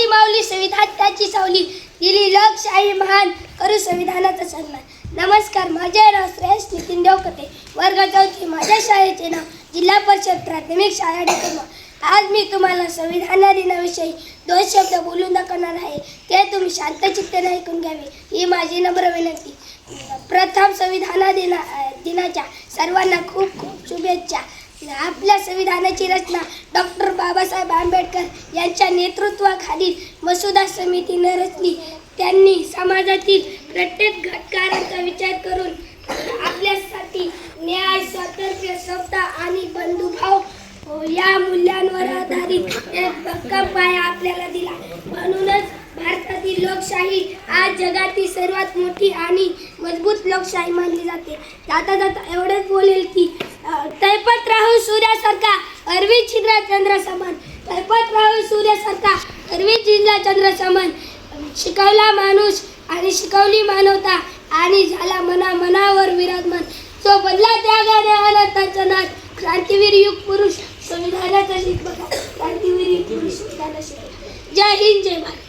माझी माऊली संविधान त्याची सावली दिली लोकशाही महान करू संविधानाचा सन्मान। नमस्कार, माझे नाव श्रेयस नितीन देवकते, वर्ग 4, माझ्या शाळेचे नाव जिल्हा परिषद प्राथमिक शाळा डेकरमा। आज मी तुम्हाला संविधान दिनाविषयी 2 शब्द बोलून दाखवणार आहे, ते तुम्ही शांतचित्ताने ऐकून घ्यावे ही माझी नम्र विनंती। प्रथम संविधान दिनाच्या सर्वांना खूप खूप शुभेच्छा। आपल्या संविधानाची रचना डॉक्टर बाबासाहेब आंबेडकर यांच्या नेतृत्वाखालील मसुदा समितीने रचली। त्यांनी समाजातील प्रत्येक घटकाचा विचार करून आपल्यासाठी न्याय, स्वातंत्र्य, समता आणि बंधुभाव या मूल्यांवर आधारित एक भक्कम पाया आपल्याला दिला। म्हणूनच भारतातील लोकशाही आज जगातील सर्वात मोठी आणि मजबूत लोकशाही मानली जाते। जाता जाता एवढेच बोलेल की तळपत राहू सूर्यासारखा, अरवी छिद्रा चंद्र समान। तळपत राहू सूर्यासारखा, अरवी छिद्रा चंद्र समान। शिकवला माणूस आणि शिकवली मानवता आणि झाला मनावर विराजमान। जो बनला त्यागाने अनंताचा नाथ, क्रांतीवीर युग पुरुष संविधानाचा शिकवला, क्रांतीवीर युग पुरुष संविधानाचा शिकवला। जय हिंद, जय भारत।